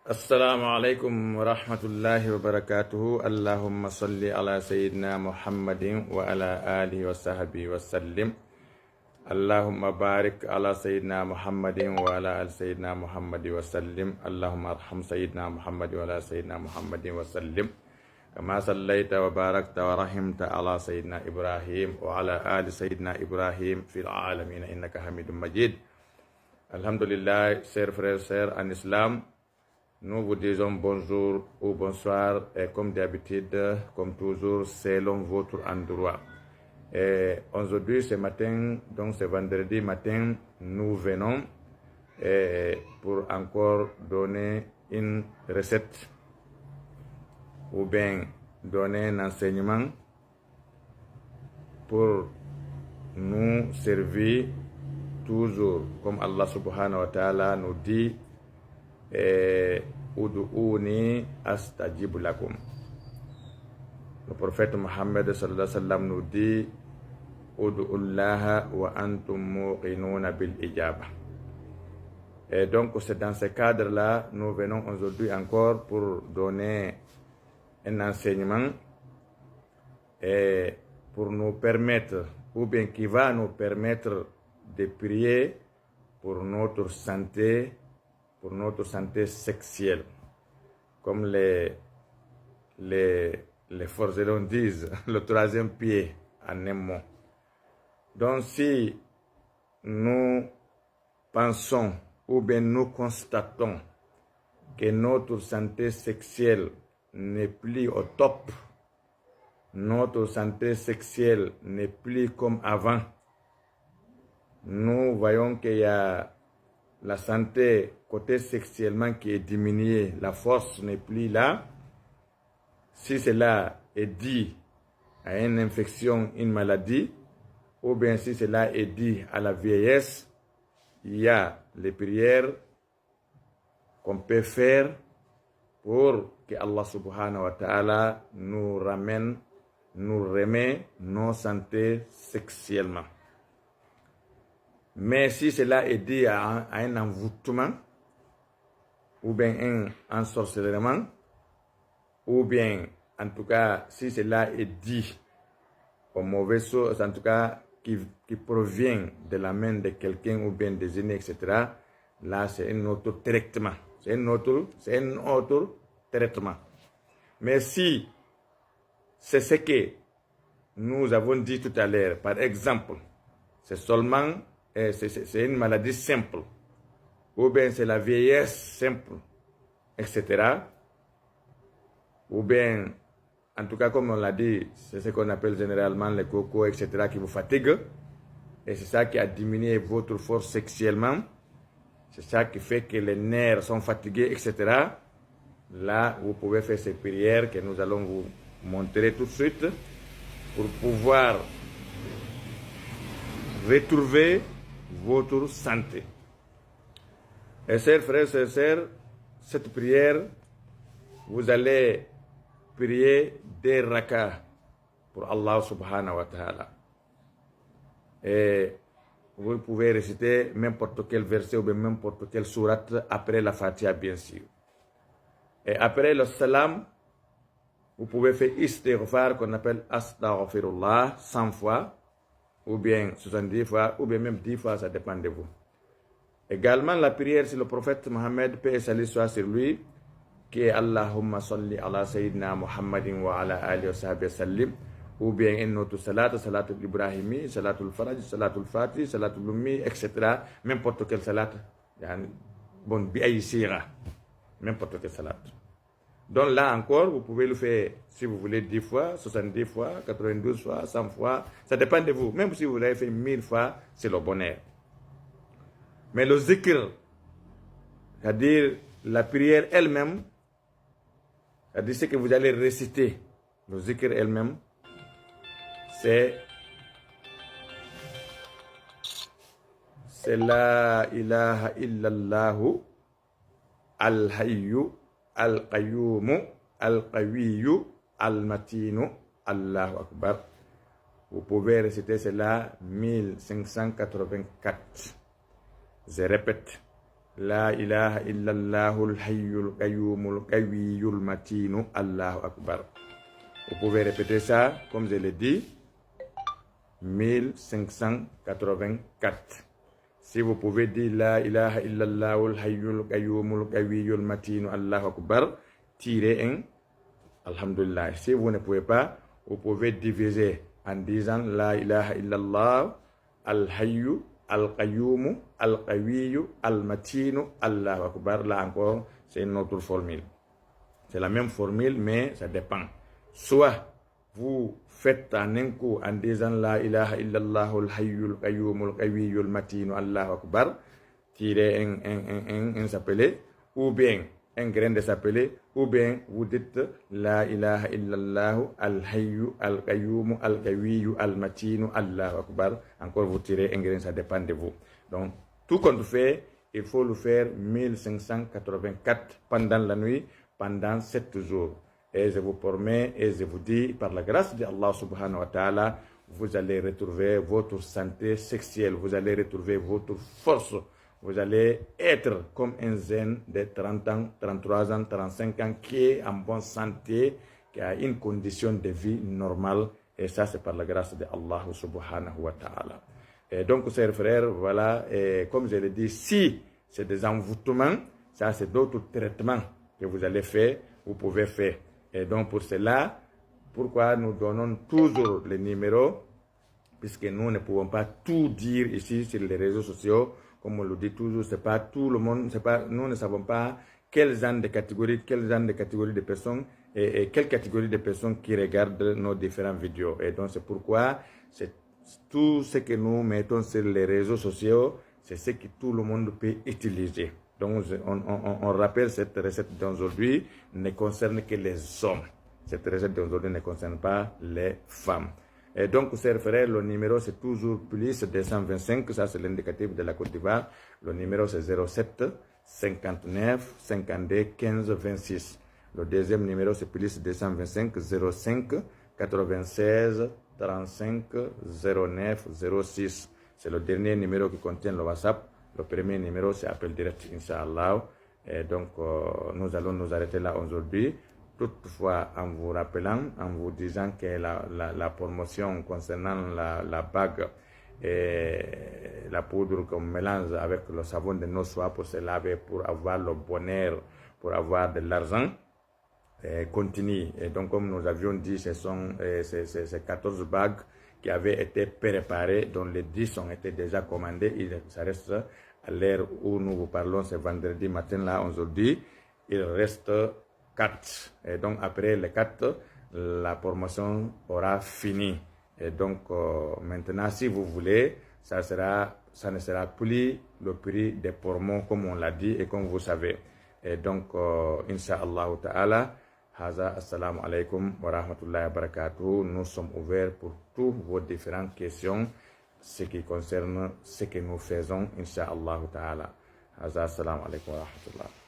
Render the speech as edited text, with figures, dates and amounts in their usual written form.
السلام عليكم ورحمة الله وبركاته. اللهم صل على سيدنا محمد وعلى آله وصحبه وسلم. اللهم بارك على سيدنا محمد وعلى آل سيدنا محمد وسلم. اللهم ارحم سيدنا محمد وعلى سيدنا محمد وسلم كما صليت وباركت ورحمت على سيدنا إبراهيم وعلى آل سيدنا إبراهيم في العالمين إنك حميد مجيد. Alhamdulillah, chers frères et sœurs en islam, nous vous disons bonjour ou bonsoir et comme d'habitude, comme toujours, selon votre endroit. Et aujourd'hui, ce matin, donc ce vendredi matin, nous venons pour encore donner une recette ou bien donner un enseignement pour nous servir toujours, comme Allah subhanahu wa ta'ala nous dit, Udu'uni astajib lakum. Le prophète Mohammed sallallahu alayhi wa sallam nous dit Udu'ullaha wa antum muqinuna bil ijaba. Et donc c'est dans ce cadre-là, nous venons aujourd'hui encore pour donner un enseignement et pour nous permettre, ou bien qui va nous permettre de prier pour notre santé sexuelle. Comme les forgerons disent, le troisième pied en un mot. Donc si nous pensons ou bien nous constatons que notre santé sexuelle n'est plus au top, notre santé sexuelle n'est plus comme avant, nous voyons qu'il y a la santé côté sexuellement qui est diminuée, la force n'est plus là. Si cela est dû à une infection, une maladie, ou bien si cela est dû à la vieillesse, il y a les prières qu'on peut faire pour que Allah subhanahu wa ta'ala nous remet nos santé sexuellement. Mais si cela est dû à un envoûtement, ou bien un ensorcellement, ou bien, en tout cas, si cela est dû aux mauvaises choses, en tout cas, qui provient de la main de quelqu'un ou bien des aînés, etc., là, c'est un autre traitement. C'est un autre traitement. Mais si c'est ce que nous avons dit tout à l'heure, par exemple, c'est seulement c'est une maladie simple, ou bien c'est la vieillesse simple, etc. Ou bien, en tout cas, comme on l'a dit, c'est ce qu'on appelle généralement le coco, etc., qui vous fatigue. Et c'est ça qui a diminué votre force sexuellement. C'est ça qui fait que les nerfs sont fatigués, etc. Là, vous pouvez faire ces prières que nous allons vous montrer tout de suite pour pouvoir retrouver votre santé. Et chers frères et sœurs, cette prière, vous allez prier des rakas pour Allah subhanahu wa ta'ala. Et vous pouvez réciter n'importe quel verset ou n'importe quelle sourate après la Fatiha, bien sûr. Et après le salam, vous pouvez faire istighfar qu'on appelle astaghfirullah 100 fois, ou bien 70 fois, ou bien même 10 fois, ça dépend de vous. Également, la prière sur le prophète Mohammed, paix et salut soit sur lui, qui est Allahumma salli ala sayyidina Muhammadin wa ala alihi wa sahbihi sallim, ou bien une autre salat, salatul Ibrahimi, salatul Faraj, salatul Fatih, salatul Ummi, etc. N'importe quelle salat, bon, bi'aïsira, n'importe quelle salat. Donc là encore, vous pouvez le faire, si vous voulez, 10 fois, 70 fois, 92 fois, 100 fois. Ça dépend de vous. Même si vous l'avez fait 1000 fois, c'est le bonheur. Mais le zikr, c'est-à-dire la prière elle-même, c'est-à-dire ce que vous allez réciter, le zikr elle-même, c'est la ilaha illallahu al-hayyu al-qayyumu al-qawiyyu al-matinu Allahu Akbar. Vous pouvez réciter cela 1584. Je répète, La ilaha illallahul hayyul qayyumul qawiyul matinu, Allahu Akbar. Vous pouvez répéter ça, comme je l'ai dit, 1584. Si vous pouvez dire La ilaha illallahul hayyul qayyumul qawiyul matinu, Allahu Akbar, tirez un, alhamdulillah. Si vous ne pouvez pas, vous pouvez diviser en disant La ilaha illallah al-hayyu al-qayyumu al-qawiyyu al-matinu, Allahu Akbar. Là encore, c'est une autre formule. C'est la même formule, mais ça dépend. Soit vous faites en un coup en disant La ilaha illallah al-hayyu al-qayyumu al-qawiyyu al-matinu, Allahu Akbar, tirez un s'appeler, ou bien un grain de s'appeler, ou bien vous dites La ilaha illallah al-hayyu al-qayyumu al-qawiyyu al-matinu, Allahu Akbar. Encore vous tirez un grain, ça dépend de vous. Donc, tout compte fait, il faut le faire 1584 pendant la nuit, pendant 7 jours. Et je vous promets et je vous dis, par la grâce de Allah subhanahu wa ta'ala, vous allez retrouver votre santé sexuelle, vous allez retrouver votre force. Vous allez être comme un zen de 30 ans, 33 ans, 35 ans qui est en bonne santé, qui a une condition de vie normale. Et ça, c'est par la grâce de Allah subhanahu wa ta'ala. Et donc, chers frères, voilà, et comme je l'ai dit, si c'est des envoûtements, ça, c'est d'autres traitements que vous allez faire, vous pouvez faire. Et donc, pour cela, pourquoi nous donnons toujours les numéros, puisque nous ne pouvons pas tout dire ici sur les réseaux sociaux. Comme on le dit toujours, c'est pas tout le monde, nous ne savons pas quel genre de catégorie de personnes et quelle catégorie de personnes qui regardent nos différentes vidéos. Et donc, c'est pourquoi c'est tout ce que nous mettons sur les réseaux sociaux, c'est ce que tout le monde peut utiliser. Donc, on rappelle cette recette d'aujourd'hui ne concerne que les hommes. Cette recette d'aujourd'hui ne concerne pas les femmes. Et donc, chers frères, le numéro c'est toujours plus 225, ça c'est l'indicatif de la Côte d'Ivoire. Le numéro c'est 07 59 52 15 26. Le deuxième numéro c'est plus 225 05 96 35 09 06. C'est le dernier numéro qui contient le WhatsApp. Le premier numéro c'est appel direct, Inch'Allah. Et donc, nous allons nous arrêter là aujourd'hui. Toutefois, en vous rappelant, en vous disant que la promotion concernant la bague et la poudre qu'on mélange avec le savon de nos soies pour se laver, pour avoir le bonheur, pour avoir de l'argent, continue. Et donc, comme nous avions dit, ce sont ces 14 bagues qui avaient été préparées, dont les 10 ont été déjà commandées. Ça reste à l'heure où nous vous parlons, c'est vendredi matin là, aujourd'hui. Il reste 4. Et donc, après les 4, la promotion aura fini. Et donc, maintenant, si vous voulez, ça ne sera plus le prix des promos, comme on l'a dit et comme vous savez. Et donc, Inch'Allah ta'ala, Haza, assalamu alaikum wa rahmatullahi wa barakatuh. Nous sommes ouverts pour toutes vos différentes questions, ce qui concerne ce que nous faisons, Inch'Allah ta'ala. Haza, assalamu alaikum wa rahmatullah.